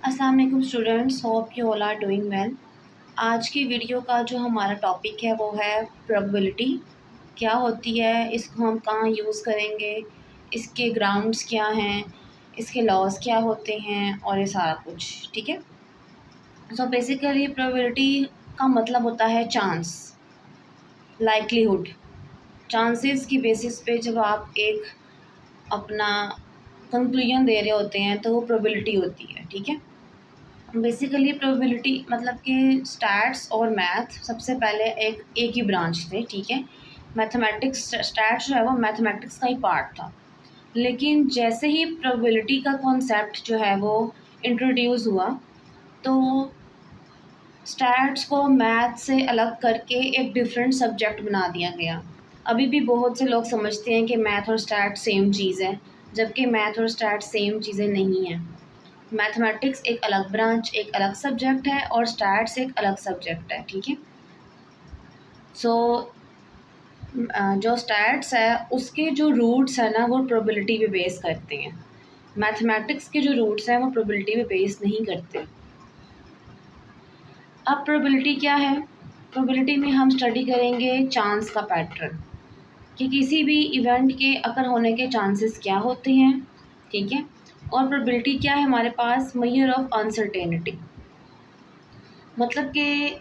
अस्सलाम वालेकुम students, hope you all are doing well. आज की वीडियो का जो हमारा टॉपिक है वो है प्रोबेबिलिटी। क्या होती है, इसको हम कहाँ यूज़ करेंगे, इसके ग्राउंड्स क्या हैं, इसके लॉज क्या होते हैं और ये सारा कुछ। ठीक है। सो बेसिकली प्रोबेबिलिटी का मतलब होता है चांस, लाइक्लीहुड। चांसेस की बेसिस पे जब आप एक अपना कंक्लूजन दे रहे होते हैं तो वो प्रोबेबिलिटी होती है। ठीक है। बेसिकली प्रोबेबिलिटी मतलब कि स्टैट्स और मैथ सबसे पहले एक ही ब्रांच थे। ठीक है। मैथमेटिक्स, स्टैट्स जो है वो मैथमेटिक्स का ही पार्ट था। लेकिन जैसे ही प्रोबेबिलिटी का कॉन्सेप्ट जो है वो इंट्रोड्यूस हुआ तो स्टैट्स को मैथ से अलग करके एक डिफरेंट सब्जेक्ट बना दिया गया। अभी भी बहुत से लोग समझते हैं कि मैथ और स्टैट सेम चीज़ है, जबकि मैथ और स्टैट सेम चीज़ें नहीं हैं। मैथमेटिक्स एक अलग ब्रांच, एक अलग सब्जेक्ट है और स्टैट्स एक अलग सब्जेक्ट है। ठीक है। सो जो स्टैट्स है उसके जो रूट्स है ना वो प्रोबेबिलिटी पे बेस करते हैं। मैथमेटिक्स के जो रूट्स हैं वो प्रोबेबिलिटी पे बेस नहीं करते। अब प्रोबेबिलिटी क्या है? प्रोबेबिलिटी में हम स्टडी करेंगे चांस का पैटर्न, कि किसी भी इवेंट के अकर होने के चांसेस क्या होते हैं। ठीक है। और प्रोबेबिलिटी क्या है हमारे पास? Measure of uncertainty. मतलब कि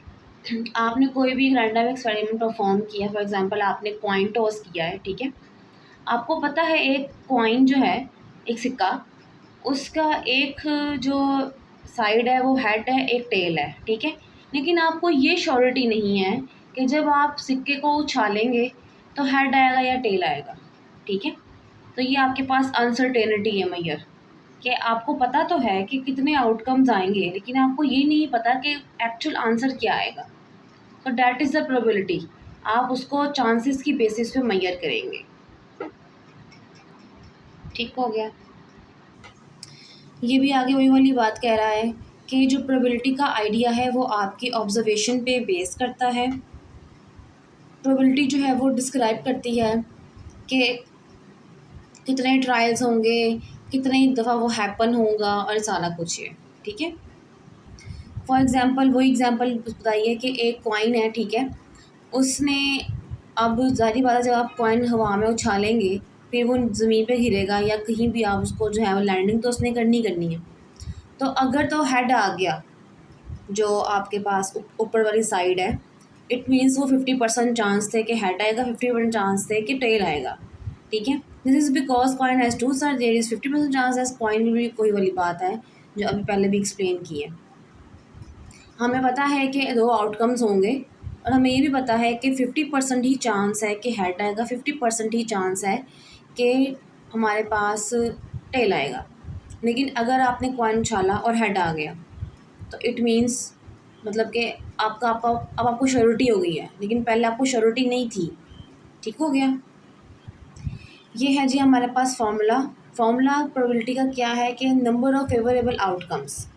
आपने कोई भी रैंडम एक्सपेरिमेंट परफॉर्म किया, फॉर एग्जांपल आपने कॉइन टॉस किया है। ठीक है। आपको पता है एक कॉइन जो है, एक सिक्का, उसका एक जो साइड है वो हेड है, एक टेल है। ठीक है। लेकिन आपको ये श्योरिटी नहीं है कि जब आप सिक्के को उछालेंगे तो हेड आएगा या टेल आएगा। ठीक है। तो ये आपके पास अनसर्टेनिटी है मैयर, कि आपको पता तो है कि कितने आउटकम्स आएंगे लेकिन आपको ये नहीं पता कि एक्चुअल आंसर क्या आएगा। तो डैट इज़ द प्रोबेबिलिटी। आप उसको चांसेस की बेसिस पे मेजर करेंगे। ठीक हो गया। ये भी आगे वही वाली बात कह रहा है कि जो प्रोबेबिलिटी का आइडिया है वो आपकी ऑब्जर्वेशन पे बेस करता है। प्रोबेबिलिटी जो है वो डिस्क्राइब करती है कि कितने ट्रायल्स होंगे, कितनी दफ़ा वो हैपन होगा और सारा कुछ है। ठीक है। फॉर एग्ज़ाम्पल वही एग्ज़ाम्पल बताइए कि एक कॉइन है। ठीक है। उसने, अब ज़ाहिर बात है जब आप कॉइन हवा में उछालेंगे फिर वो ज़मीन पे गिरेगा या कहीं भी आप उसको जो है वो लैंडिंग तो उसने करनी है। तो अगर तो हेड आ गया जो आपके पास ऊपर वाली साइड है, इट मीन्स वो 50% चांस थे कि हेड आएगा, 50% चांस थे कि टेल आएगा। ठीक है। This is because coin has two side, there is 50% chance as coin में भी कोई वाली बात है जो अभी पहले भी एक्सप्लेन की है। हमें पता है कि दो आउटकम्स होंगे और हमें ये भी पता है कि 50% ही चांस है कि हेड आएगा, 50% ही चांस है कि हमारे पास टेल आएगा। लेकिन अगर आपने कॉइन उछाला और हेड आ गया तो इट मीन्स मतलब कि आपका आपका अब आपको श्योरिटी हो गई है, लेकिन पहले आपको श्योरिटी नहीं थी। ठीक हो गया। ये है जी हमारे पास फॉर्मूला प्रोबेबिलिटी का क्या है कि नंबर ऑफ़ फेवरेबल आउटकम्स।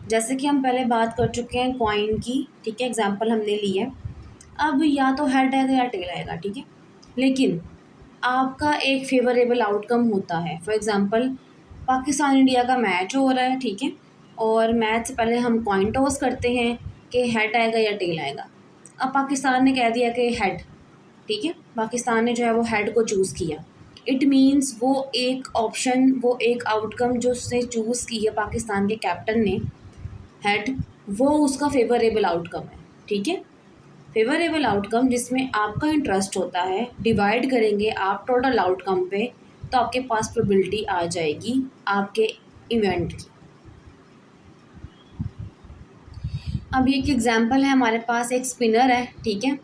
जैसे कि हम पहले बात कर चुके हैं कॉइन की। ठीक है। एग्जांपल हमने ली है। अब या तो हेड आएगा या टेल आएगा। ठीक है। लेकिन आपका एक फेवरेबल आउटकम होता है। फॉर एग्जांपल पाकिस्तान इंडिया का मैच हो रहा है। ठीक है। और मैच से पहले हम कॉइन टॉस करते हैं कि हेड आएगा या टेल आएगा। अब पाकिस्तान ने कह दिया कि हेड। ठीक है। पाकिस्तान ने जो है वो हेड को चूज़ किया। इट मीन्स वो एक ऑप्शन, वो एक आउटकम जो उसने चूज़ की है पाकिस्तान के कैप्टन ने, हेड, वो उसका फेवरेबल आउटकम है। ठीक है। फेवरेबल आउटकम जिसमें आपका इंटरेस्ट होता है, डिवाइड करेंगे आप टोटल आउटकम पे तो आपके पास प्रोबेबिलिटी आ जाएगी आपके इवेंट की। अब एक एग्जांपल है, हमारे पास एक स्पिनर है। ठीक है।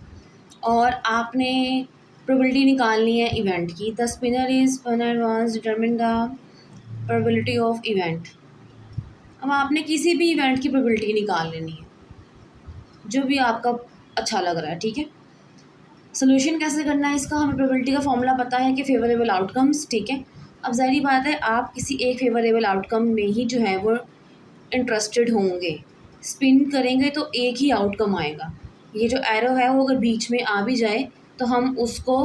और आपने प्रोबेबिलिटी निकालनी है इवेंट की। The spinner is spinner was determine the probability of event. अब आपने किसी भी इवेंट की प्रोबेबिलिटी निकाल लेनी है जो भी आपका अच्छा लग रहा है। ठीक है। सोल्यूशन कैसे करना है इसका? हमें प्रोबेबिलिटी का फॉर्मूला पता है कि फेवरेबल आउटकम्स। ठीक है। अब ज़ाहिर बात है आप किसी एक फेवरेबल आउटकम में ही जो है वो इंटरेस्टेड होंगे। स्पिन करेंगे तो एक ही आउटकम आएगा। ये जो एरो है वो अगर बीच में आ भी जाए तो हम उसको,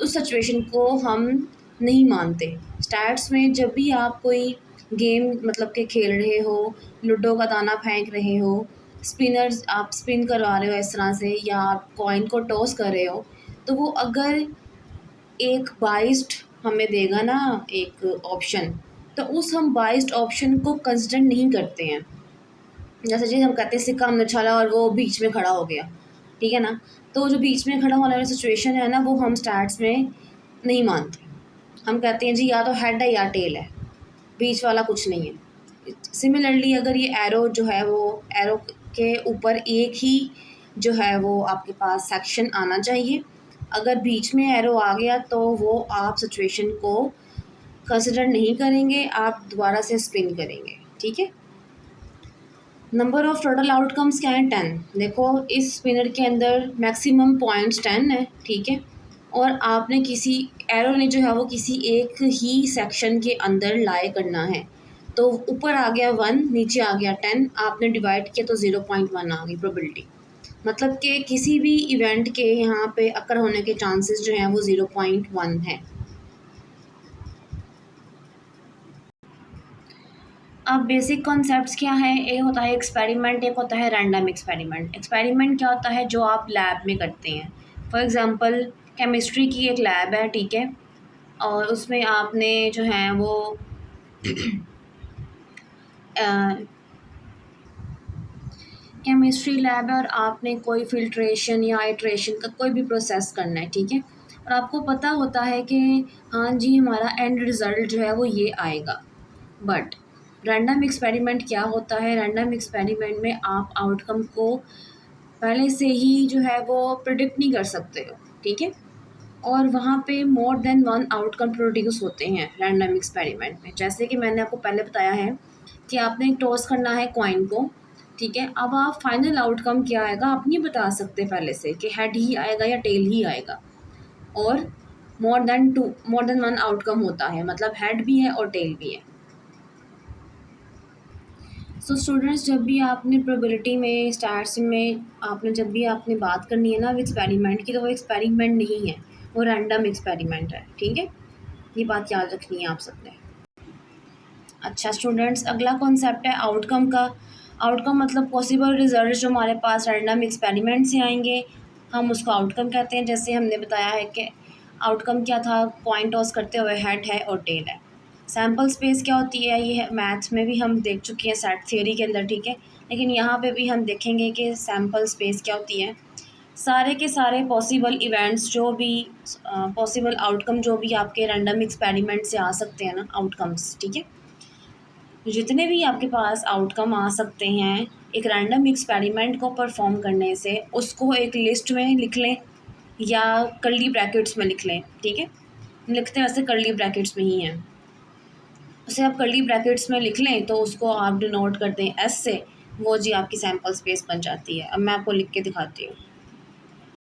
उस सिचुएशन को हम नहीं मानते। स्टैट्स में जब भी आप कोई गेम मतलब कि खेल रहे हो, लूडो का दाना फेंक रहे हो, स्पिनर्स आप स्पिन करवा रहे हो इस तरह से, या आप कॉइन को टॉस कर रहे हो, तो वो अगर एक बाइस्ड हमें देगा ना एक ऑप्शन, तो उस हम बाइस्ड ऑप्शन को कंसिडर नहीं करते हैं। जैसे जी हम कहते हैं सिक्का हमने उछाला और वो बीच में खड़ा हो गया, ठीक है ना? तो जो बीच में खड़ा होने वाली सिचुएशन है ना, वो हम स्टैट्स में नहीं मानते। हम कहते हैं जी या तो हेड है या टेल है, बीच वाला कुछ नहीं है। सिमिलरली अगर ये एरो जो है वो एरो के ऊपर एक ही जो है वो आपके पास सेक्शन आना चाहिए। अगर बीच में एरो आ गया तो वो आप सिचुएशन को कंसिडर नहीं करेंगे, आप दोबारा से स्पिन करेंगे, ठीक है? नंबर ऑफ टोटल आउटकम्स क्या है? 10। देखो इस स्पिनर के अंदर मैक्सिमम पॉइंट्स 10 है, ठीक है? और आपने किसी एरो ने जो है वो किसी एक ही सेक्शन के अंदर लाई करना है, तो ऊपर आ गया 1, नीचे आ गया 10, आपने डिवाइड किया तो 0.1 आ गई प्रोबेबिलिटी। मतलब कि किसी भी इवेंट के यहाँ पे अकर होने के चांसेस जो हैं वो 0.1 है। अब बेसिक कॉन्सेप्ट्स क्या है? एक होता है एक्सपेरिमेंट, एक होता है रैंडम एक्सपेरिमेंट। एक्सपेरिमेंट क्या होता है? जो आप लैब में करते हैं। फॉर एग्ज़ाम्पल केमिस्ट्री की एक लैब है, ठीक है? और उसमें आपने जो है वो केमिस्ट्री लैब है और आपने कोई फ़िल्ट्रेशन या आइट्रेशन का कोई भी प्रोसेस करना है, ठीक है? और आपको पता होता है कि हाँ जी हमारा एंड रिज़ल्ट जो है वो ये आएगा। बट रैंडम एक्सपेरिमेंट क्या होता है? रैंडम एक्सपेरिमेंट में आप आउटकम को पहले से ही जो है वो प्रिडिक्ट नहीं कर सकते हो, ठीक है? और वहाँ पे more than one outcome produce होते हैं रैंडम एक्सपेरिमेंट में। जैसे कि मैंने आपको पहले बताया है कि आपने टॉस करना है कॉइन को, ठीक है? अब आप फाइनल आउटकम क्या आएगा आप नहीं बता सकते पहले से कि हेड ही आएगा या टेल ही आएगा। और मोर देन वन आउटकम होता है, मतलब हेड भी है और टेल भी है। सो स्टूडेंट्स जब भी आपने प्रोबेबिलिटी में स्टैट्स में आपने जब भी आपने बात करनी है ना एक्सपेरिमेंट की, तो वो एक्सपेरिमेंट नहीं है, वो रैंडम एक्सपेरिमेंट है, ठीक है? ये बात याद रखनी है आप सबने। अच्छा स्टूडेंट्स अगला कॉन्सेप्ट है आउटकम का। आउटकम मतलब पॉसिबल रिजल्ट जो हमारे पास रैंडम एक्सपेरिमेंट से आएंगे, हम उसको आउटकम कहते हैं। जैसे हमने बताया है कि आउटकम क्या था, कॉइन टॉस करते हुए हेड है और टेल है। सैम्पल स्पेस क्या होती है, ये मैथ्स में भी हम देख चुके हैं सेट थ्योरी के अंदर, ठीक है? लेकिन यहाँ पे भी हम देखेंगे कि सैम्पल स्पेस क्या होती है। सारे के सारे पॉसिबल इवेंट्स जो भी पॉसिबल आउटकम जो भी आपके रैंडम एक्सपेरिमेंट से आ सकते हैं ना आउटकम्स, ठीक है? जितने भी आपके पास आउटकम आ सकते हैं एक रैंडम एक्सपेरिमेंट को परफॉर्म करने से, उसको एक लिस्ट में लिख लें या कर्ली ब्रैकेट्स में लिख लें, ठीक है? लिखते वैसे कर्ली ब्रैकेट्स में ही हैं, उसे आप कर्ली ब्रैकेट्स में लिख लें तो उसको आप डिनोट कर दें एस से, वो जी आपकी सैम्पल स्पेस बन जाती है। अब मैं आपको लिख के दिखाती हूँ।